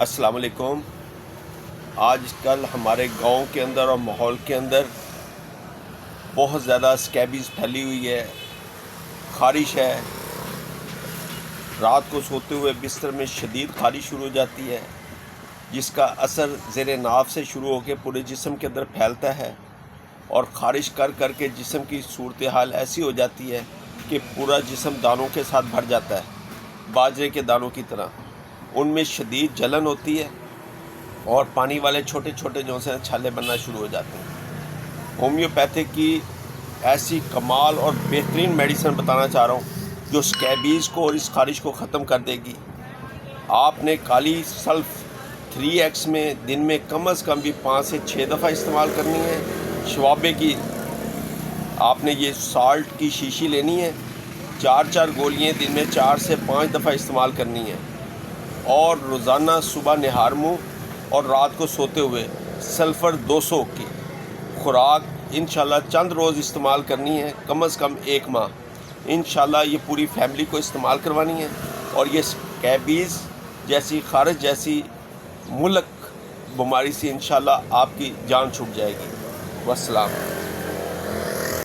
السلام علیکم۔ آج کل ہمارے گاؤں کے اندر اور ماحول کے اندر بہت زیادہ اسکیبیز پھیلی ہوئی ہے، خارش ہے۔ رات کو سوتے ہوئے بستر میں شدید خارش شروع ہو جاتی ہے، جس کا اثر زیر ناف سے شروع ہو کے پورے جسم کے اندر پھیلتا ہے، اور خارش کر کر کے جسم کی صورتحال ایسی ہو جاتی ہے کہ پورا جسم دانوں کے ساتھ بھر جاتا ہے، باجرے کے دانوں کی طرح۔ ان میں شدید جلن ہوتی ہے اور پانی والے چھوٹے چھوٹے جو سے چھالے بننا شروع ہو جاتے ہیں۔ ہومیوپیتھک کی ایسی کمال اور بہترین میڈیسن بتانا چاہ رہا ہوں جو اسکیبیز کو اور اس خارش کو ختم کر دے گی۔ آپ نے کالی سلف 3x میں دن میں کم از کم بھی 5 سے 6 دفعہ استعمال کرنی ہے۔ شوابے کی آپ نے یہ سالٹ کی شیشی لینی ہے، 4 گولیاں دن میں 4 سے 5 دفعہ استعمال کرنی ہے، اور روزانہ صبح نہار منہ اور رات کو سوتے ہوئے سلفر 200 کی خوراک انشاءاللہ چند روز استعمال کرنی ہے، کم از کم 1 ماہ۔ انشاءاللہ یہ پوری فیملی کو استعمال کروانی ہے، اور یہ اسکیبیز جیسی خارش جیسی ملک بیماری سے انشاءاللہ آپ کی جان چھوٹ جائے گی۔ والسلام۔